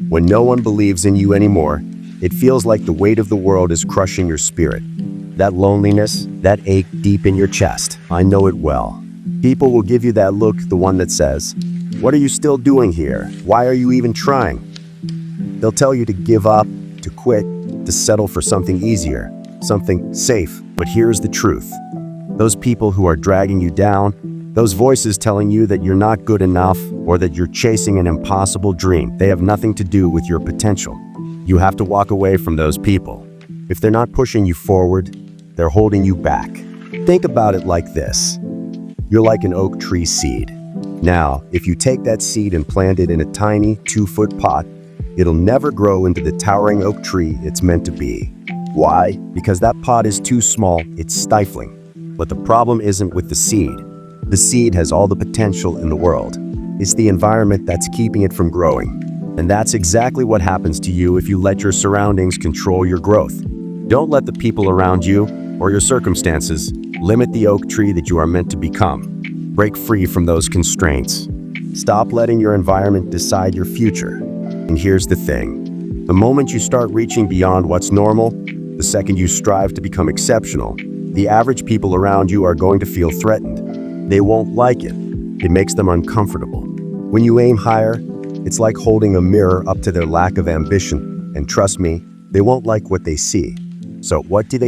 When no one believes in you anymore, it feels like the weight of the world is crushing your spirit. That loneliness, that ache deep in your chest, I know it well. People will give you that look, the one that says, "What are you still doing here? Why are you even trying?" They'll tell you to give up, to quit, to settle for something easier, something safe. But here's the truth. Those people who are dragging you down, those voices telling you that you're not good enough or that you're chasing an impossible dream, they have nothing to do with your potential. You have to walk away from those people. If they're not pushing you forward, they're holding you back. Think about it like this. You're like an oak tree seed. Now, if you take that seed and plant it in a tiny 2-foot pot, it'll never grow into the towering oak tree it's meant to be. Why? Because that pot is too small, it's stifling. But the problem isn't with the seed. The seed has all the potential in the world. It's the environment that's keeping it from growing. And that's exactly what happens to you if you let your surroundings control your growth. Don't let the people around you or your circumstances limit the oak tree that you are meant to become. Break free from those constraints. Stop letting your environment decide your future. And here's the thing. The moment you start reaching beyond what's normal, the second you strive to become exceptional, the average people around you are going to feel threatened. They won't like it. It makes them uncomfortable. When you aim higher, it's like holding a mirror up to their lack of ambition. And trust me, they won't like what they see. So what do?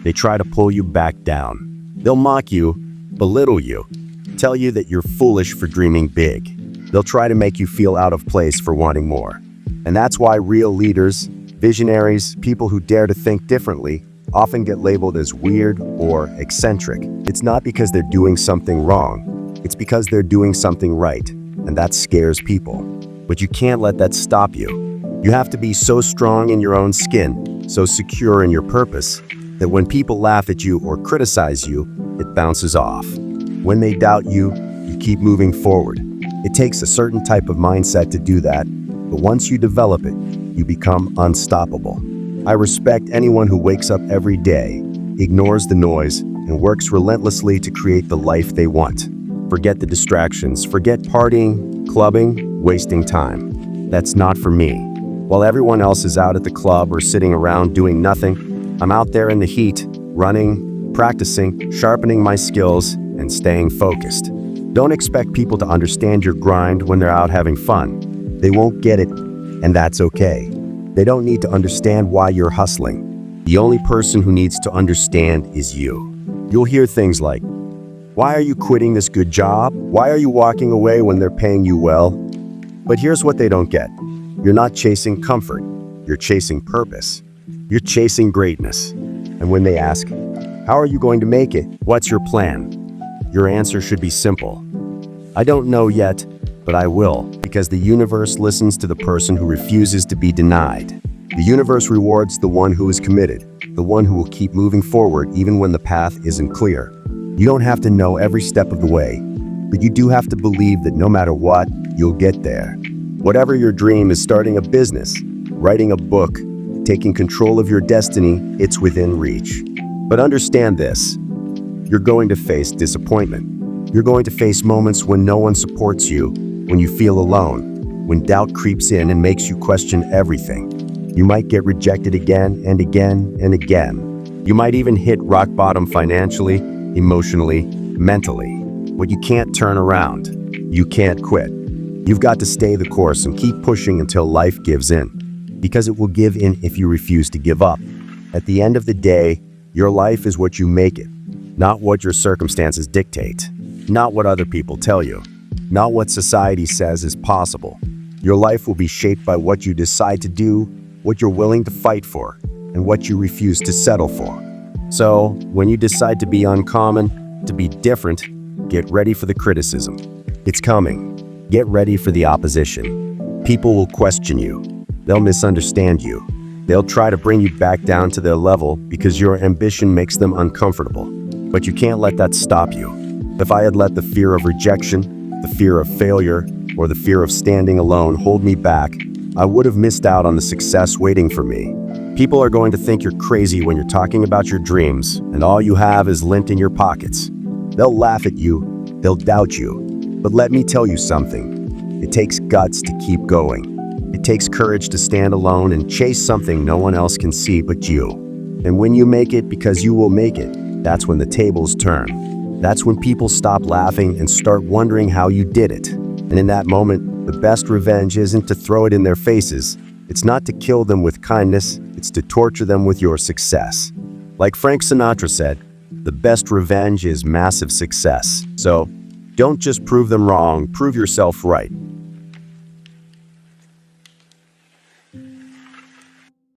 They try to pull you back down. They'll mock you, belittle you, tell you that you're foolish for dreaming big. They'll try to make you feel out of place for wanting more. And that's why real leaders, visionaries, people who dare to think differently, often get labeled as weird or eccentric. It's not because they're doing something wrong. It's because they're doing something right, and that scares people. But you can't let that stop you. You have to be so strong in your own skin, so secure in your purpose, that when people laugh at you or criticize you, it bounces off. When they doubt you, you keep moving forward. It takes a certain type of mindset to do that, but once you develop it, you become unstoppable. I respect anyone who wakes up every day, ignores the noise, and works relentlessly to create the life they want. Forget the distractions, forget partying, clubbing, wasting time. That's not for me. While everyone else is out at the club or sitting around doing nothing, I'm out there in the heat, running, practicing, sharpening my skills, and staying focused. Don't expect people to understand your grind when they're out having fun. They won't get it, and that's okay. They don't need to understand why you're hustling. The only person who needs to understand is you. You'll hear things like, "Why are you quitting this good job? Why are you walking away when they're paying you well?" But here's what they don't get. You're not chasing comfort. You're chasing purpose. You're chasing greatness. And when they ask, "How are you going to make it? What's your plan?" your answer should be simple. "I don't know yet, but I will," because the universe listens to the person who refuses to be denied. The universe rewards the one who is committed, the one who will keep moving forward even when the path isn't clear. You don't have to know every step of the way, but you do have to believe that no matter what, you'll get there. Whatever your dream is, starting a business, writing a book, taking control of your destiny, it's within reach. But understand this, you're going to face disappointment. You're going to face moments when no one supports you, when you feel alone, when doubt creeps in and makes you question everything. You might get rejected again and again and again. You might even hit rock bottom financially, emotionally, mentally. But you can't turn around. You can't quit. You've got to stay the course and keep pushing until life gives in. Because it will give in if you refuse to give up. At the end of the day, your life is what you make it, not what your circumstances dictate, not what other people tell you, not what society says is possible. Your life will be shaped by what you decide to do, what you're willing to fight for, and what you refuse to settle for. So, when you decide to be uncommon, to be different, get ready for the criticism. It's coming. Get ready for the opposition. People will question you. They'll misunderstand you. They'll try to bring you back down to their level because your ambition makes them uncomfortable. But you can't let that stop you. If I had let the fear of rejection, the fear of failure, or the fear of standing alone hold me back, I would have missed out on the success waiting for me. People are going to think you're crazy when you're talking about your dreams, and all you have is lint in your pockets. They'll laugh at you, they'll doubt you. But let me tell you something. It takes guts to keep going. It takes courage to stand alone and chase something no one else can see but you. And when you make it because you will make it, that's when the tables turn. That's when people stop laughing and start wondering how you did it. And in that moment, the best revenge isn't to throw it in their faces. It's not to kill them with kindness, it's to torture them with your success. Like Frank Sinatra said, the best revenge is massive success. So, don't just prove them wrong, prove yourself right.